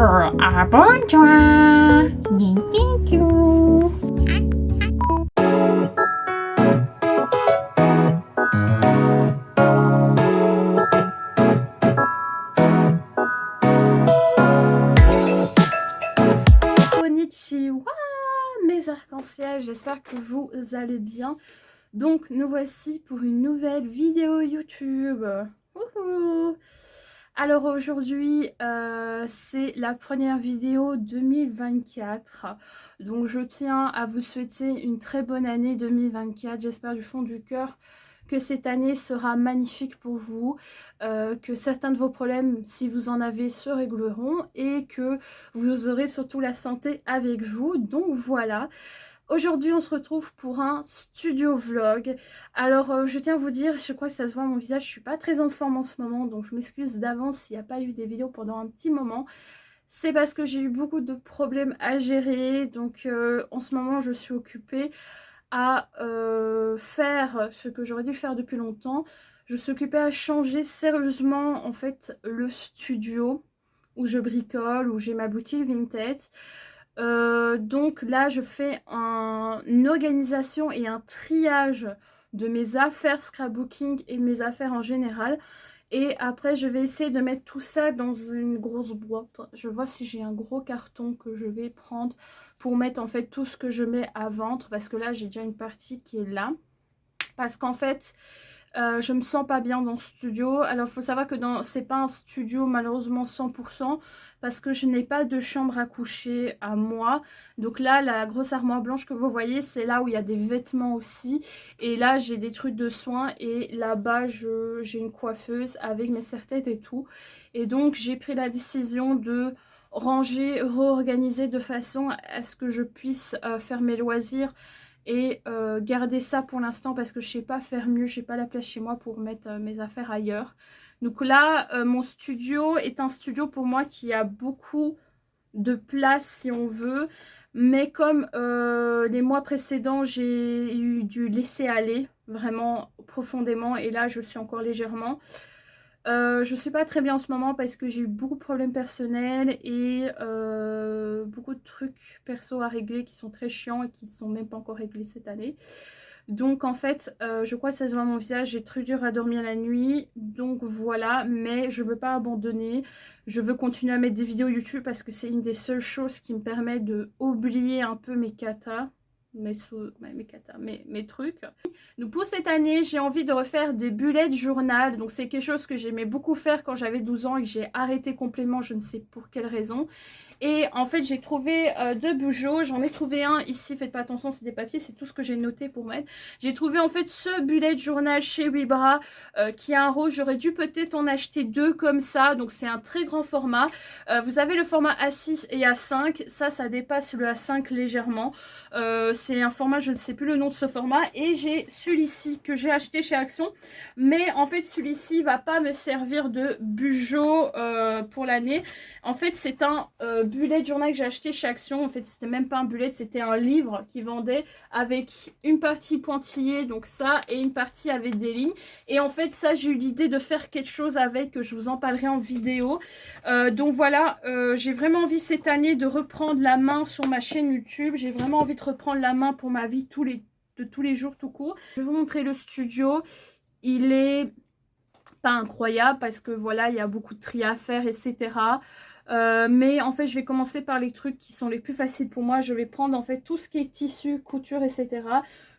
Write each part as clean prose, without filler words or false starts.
Abonne-toi. Tchou. Konnichiwa, mes arcs-en-ciel, j'espère que vous allez bien. Donc nous voici pour une nouvelle vidéo YouTube. Wouhou. Alors aujourd'hui c'est la première vidéo 2024, donc je tiens à vous souhaiter une très bonne année 2024. J'espère du fond du cœur que cette année sera magnifique pour vous, que certains de vos problèmes, si vous en avez, se régleront et que vous aurez surtout la santé avec vous. Donc voilà. Aujourd'hui, on se retrouve pour un studio vlog. Alors, je tiens à vous dire, je crois que ça se voit à mon visage, je suis pas très en forme en ce moment, donc je m'excuse d'avance s'il n'y a pas eu des vidéos pendant un petit moment. C'est parce que j'ai eu beaucoup de problèmes à gérer, donc en ce moment, je suis occupée à faire ce que j'aurais dû faire depuis longtemps. Je suis occupée à changer sérieusement, en fait, le studio où je bricole, où j'ai ma boutique vintage. Donc là je fais une organisation et un triage de mes affaires scrapbooking et de mes affaires en général, et après je vais essayer de mettre tout ça dans une grosse boîte. Je vois si j'ai un gros carton que je vais prendre pour mettre en fait tout ce que je mets à vendre, parce que là j'ai déjà une partie qui est là, parce qu'en fait je me sens pas bien dans ce studio. Alors il faut savoir que c'est pas un studio malheureusement 100%, parce que je n'ai pas de chambre à coucher à moi. Donc là la grosse armoire blanche que vous voyez, c'est là où il y a des vêtements aussi, et là j'ai des trucs de soins, et là-bas j'ai une coiffeuse avec mes serre-têtes et tout. Et donc j'ai pris la décision de ranger, réorganiser de façon à ce que je puisse faire mes loisirs et garder ça pour l'instant, parce que je sais pas faire mieux, j'ai pas la place chez moi pour mettre mes affaires ailleurs. Donc là mon studio est un studio pour moi qui a beaucoup de place si on veut, mais comme les mois précédents j'ai eu dû laisser aller vraiment profondément, et là je suis encore légèrement. Je suis pas très bien en ce moment parce que j'ai eu beaucoup de problèmes personnels et beaucoup de trucs perso à régler qui sont très chiants et qui ne sont même pas encore réglés cette année. Donc en fait, je crois que ça se voit à mon visage, j'ai très dur à dormir la nuit. Donc voilà, mais je veux pas abandonner. Je veux continuer à mettre des vidéos YouTube parce que c'est une des seules choses qui me permet de oublier un peu mes katas. Mes trucs. Donc pour cette année, j'ai envie de refaire des bullet journal. Donc c'est quelque chose que j'aimais beaucoup faire quand j'avais 12 ans et que j'ai arrêté complètement, je ne sais pour quelle raison. Et en fait j'ai trouvé deux bougeons, j'en ai trouvé un ici, faites pas attention, c'est des papiers, c'est tout ce que j'ai noté pour mettre. J'ai trouvé en fait ce bullet journal chez Wibra qui est un rose, j'aurais dû peut-être en acheter deux comme ça, donc c'est un très grand format. Vous avez le format A6 et A5, ça dépasse le A5 légèrement. C'est un format, je ne sais plus le nom de ce format, et j'ai celui-ci que j'ai acheté chez Action, mais en fait celui-ci va pas me servir de bugeot pour l'année. En fait c'est un bullet journal que j'ai acheté chez Action. En fait c'était même pas un bullet, c'était un livre qui vendait avec une partie pointillée, donc ça, et une partie avec des lignes. Et en fait ça j'ai eu l'idée de faire quelque chose avec, que je vous en parlerai en vidéo. Donc voilà, j'ai vraiment envie cette année de reprendre la main sur ma chaîne YouTube. J'ai vraiment envie de reprendre la main pour ma vie de tous les jours tout court. Je vais vous montrer le studio. Il est pas incroyable parce que voilà, il y a beaucoup de tri à faire, etc. Mais en fait je vais commencer par les trucs qui sont les plus faciles pour moi. Je vais prendre en fait tout ce qui est tissu, couture, etc.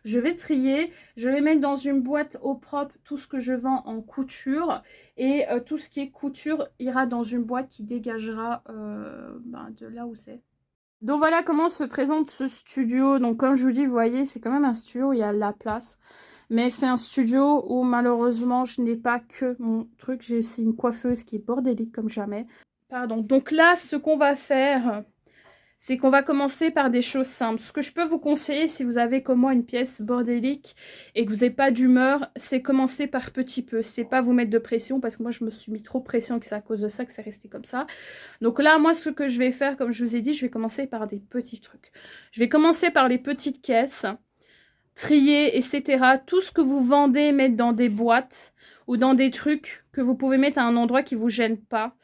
Je vais trier, je vais mettre dans une boîte au propre tout ce que je vends en couture, et tout ce qui est couture ira dans une boîte qui dégagera de là où c'est. Donc voilà comment se présente ce studio. Donc comme je vous dis, vous voyez, c'est quand même un studio où il y a la place. Mais c'est un studio où malheureusement je n'ai pas que mon truc. J'ai aussi une coiffeuse qui est bordélique comme jamais. Pardon. Donc là, ce qu'on va faire, c'est qu'on va commencer par des choses simples. Ce que je peux vous conseiller, si vous avez comme moi une pièce bordélique et que vous n'avez pas d'humeur, c'est commencer par petit peu. C'est pas vous mettre de pression, parce que moi je me suis mis trop de pression, que c'est à cause de ça que c'est resté comme ça. Donc là, moi ce que je vais faire, comme je vous ai dit, je vais commencer par des petits trucs. Je vais commencer par les petites caisses, trier, etc. Tout ce que vous vendez, mettre dans des boîtes ou dans des trucs que vous pouvez mettre à un endroit qui ne vous gêne pas.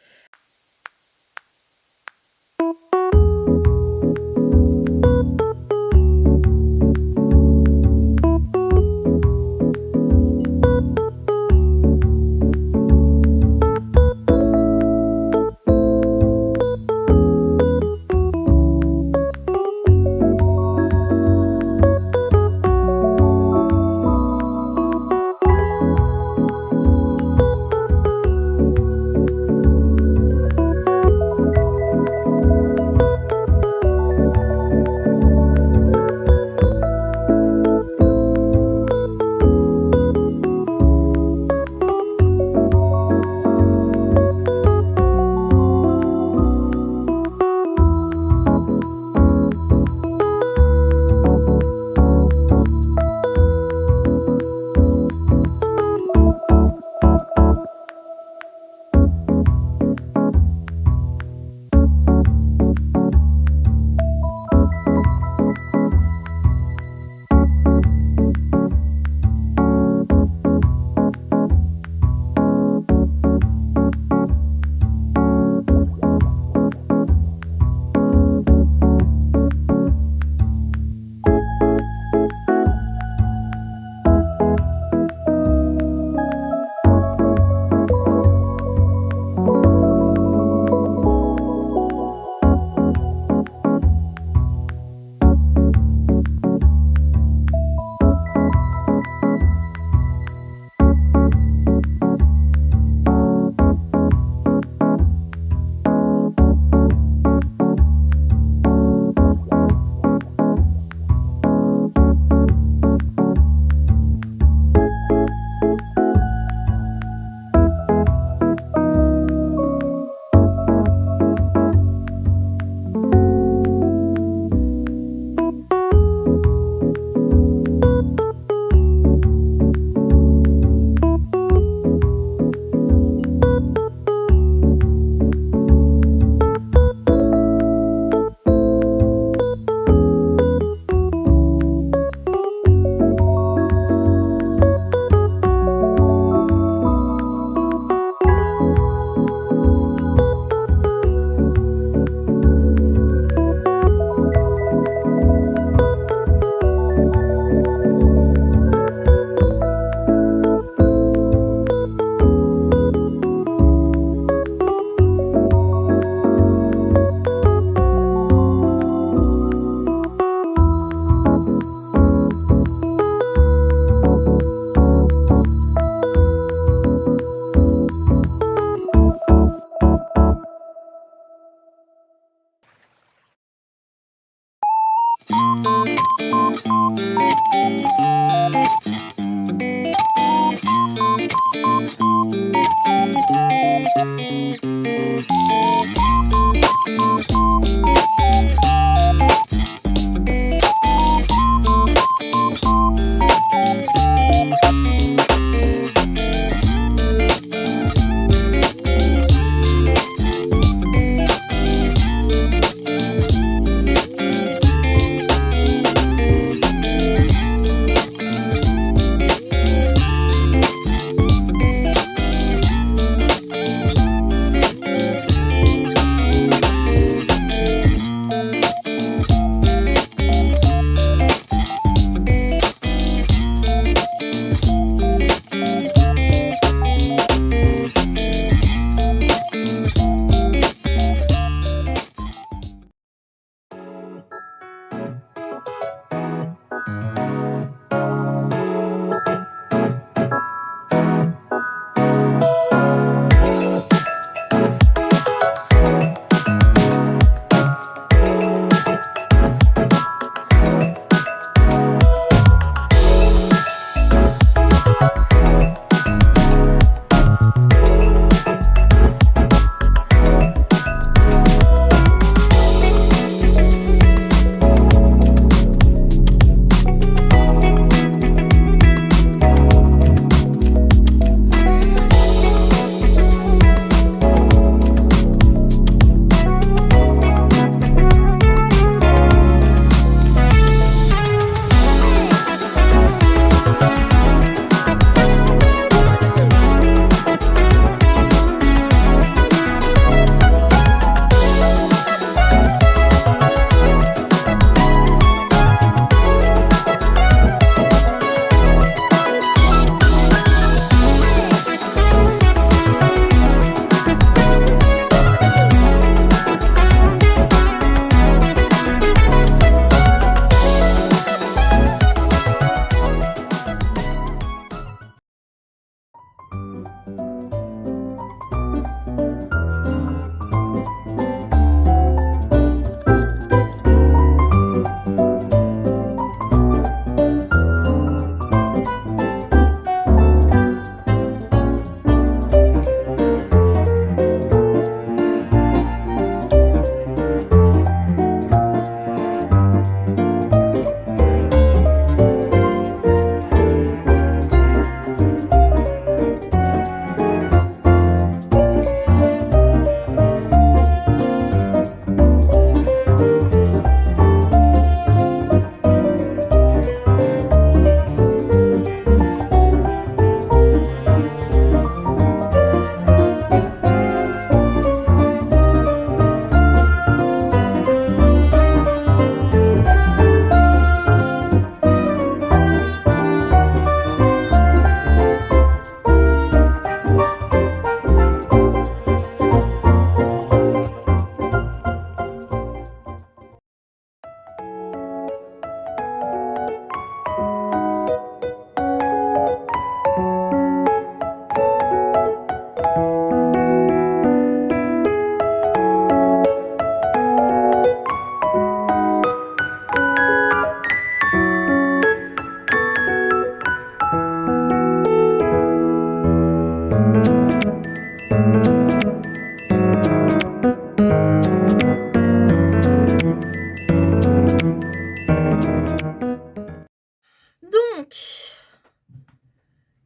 Donc,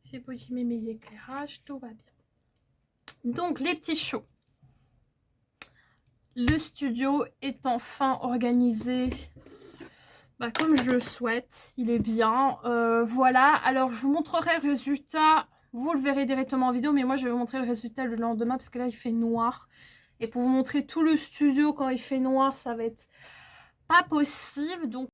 j'ai positionné mes éclairages, tout va bien. Donc, les petits shows. Le studio est enfin organisé comme je le souhaite. Il est bien. Voilà. Alors, je vous montrerai le résultat. Vous le verrez directement en vidéo, mais moi, je vais vous montrer le résultat le lendemain parce que là, il fait noir. Et pour vous montrer tout le studio quand il fait noir, ça va être pas possible. Donc...